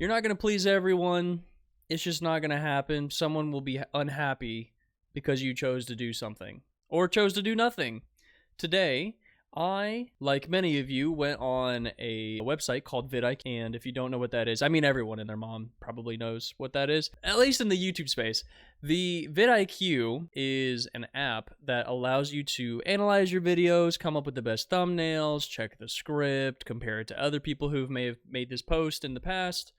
You're not going to please everyone. It's just not going to happen. Someone will be unhappy because you chose to do something or chose to do nothing. Today, I, like many of you, went on a website called vidIQ, and if you don't know what that is, I mean everyone and their mom probably knows what that is, at least in the YouTube space. The vidIQ is an app that allows you to analyze your videos, come up with the best thumbnails, check the script, compare it to other people who may have made this post in the past,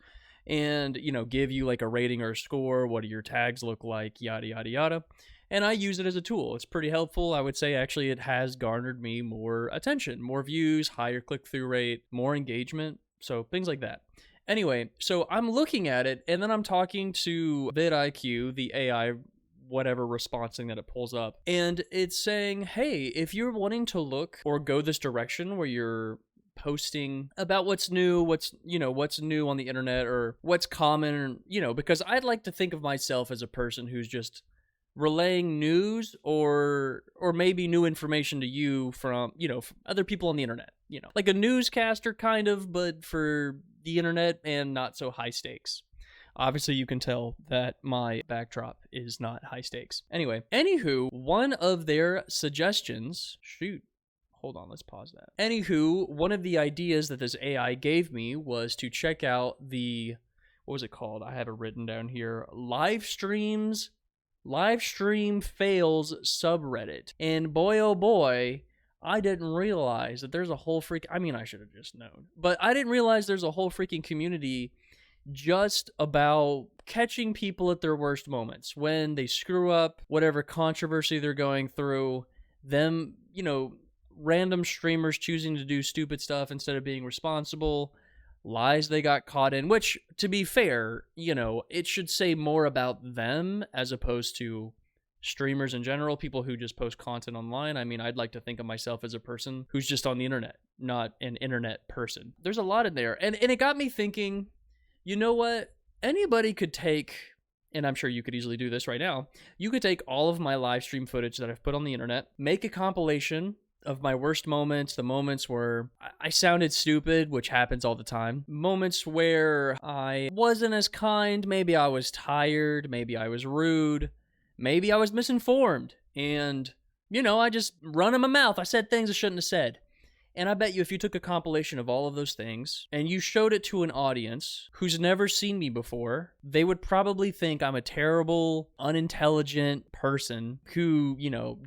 and, give you like a rating or a score, what do your tags look like, yada, yada, yada. And I use it as a tool. It's pretty helpful. I would say actually it has garnered me more attention, more views, higher click-through rate, more engagement, so things like that. Anyway, so I'm looking at it, and then I'm talking to vidIQ, the AI whatever response thing that it pulls up, and it's saying, hey, if you're wanting to look or go this direction where you're posting about what's new, what's new on the internet or what's common, because I'd like to think of myself as a person who's just relaying news or maybe new information to you from other people on the internet, like a newscaster kind of, but for the internet and not so high stakes. Obviously you can tell that my backdrop is not high stakes. Anywho, one of their suggestions, hold on, let's pause that. Anywho, one of the ideas that this AI gave me was to check out the, what was it called? I have it written down here. Livestream Fails subreddit. And boy, oh boy, I didn't realize that there's a whole I should have just known. But I didn't realize there's a whole freaking community just about catching people at their worst moments. When they screw up, whatever controversy they're going through, them, random streamers choosing to do stupid stuff instead of being responsible, lies they got caught in, which, to be fair, it should say more about them as opposed to streamers in general, people who just post content online. I'd like to think of myself as a person who's just on the internet, not an internet person. There's a lot in there. And it got me thinking, you know what? Anybody could take, and I'm sure you could easily do this right now, you could take all of my live stream footage that I've put on the internet, make a compilation of my worst moments, the moments where I sounded stupid, which happens all the time, moments where I wasn't as kind, maybe I was tired, maybe I was rude, maybe I was misinformed, and, I just run in my mouth. I said things I shouldn't have said. And I bet you if you took a compilation of all of those things and you showed it to an audience who's never seen me before, they would probably think I'm a terrible, unintelligent person who,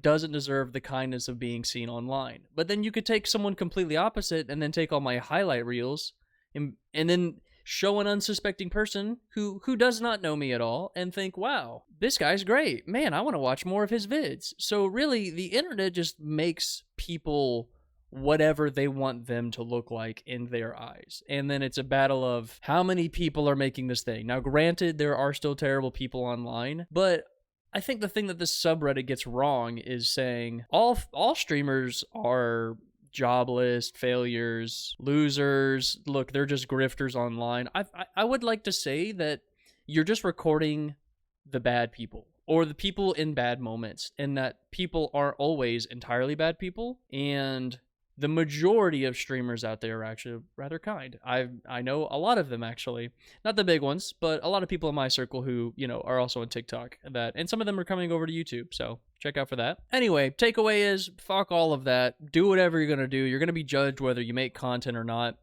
doesn't deserve the kindness of being seen online. But then you could take someone completely opposite and then take all my highlight reels and then show an unsuspecting person who does not know me at all and think, wow, this guy's great. Man, I want to watch more of his vids. So really, the internet just makes people whatever they want them to look like in their eyes. And then it's a battle of how many people are making this thing. Now, granted, there are still terrible people online, but I think the thing that this subreddit gets wrong is saying all streamers are jobless, failures, losers. Look, they're just grifters online. I would like to say that you're just recording the bad people or the people in bad moments, and that people aren't always entirely bad people, and the majority of streamers out there are actually rather kind. I know a lot of them, actually. Not the big ones, but a lot of people in my circle who, are also on TikTok. And some of them are coming over to YouTube, so check out for that. Anyway, takeaway is, fuck all of that. Do whatever you're going to do. You're going to be judged whether you make content or not.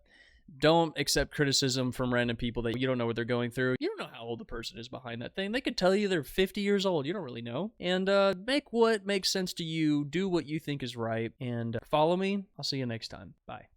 Don't accept criticism from random people that you don't know what they're going through. You don't know how old the person is behind that thing. They could tell you they're 50 years old. You don't really know. And make what makes sense to you. Do what you think is right. And follow me. I'll see you next time. Bye.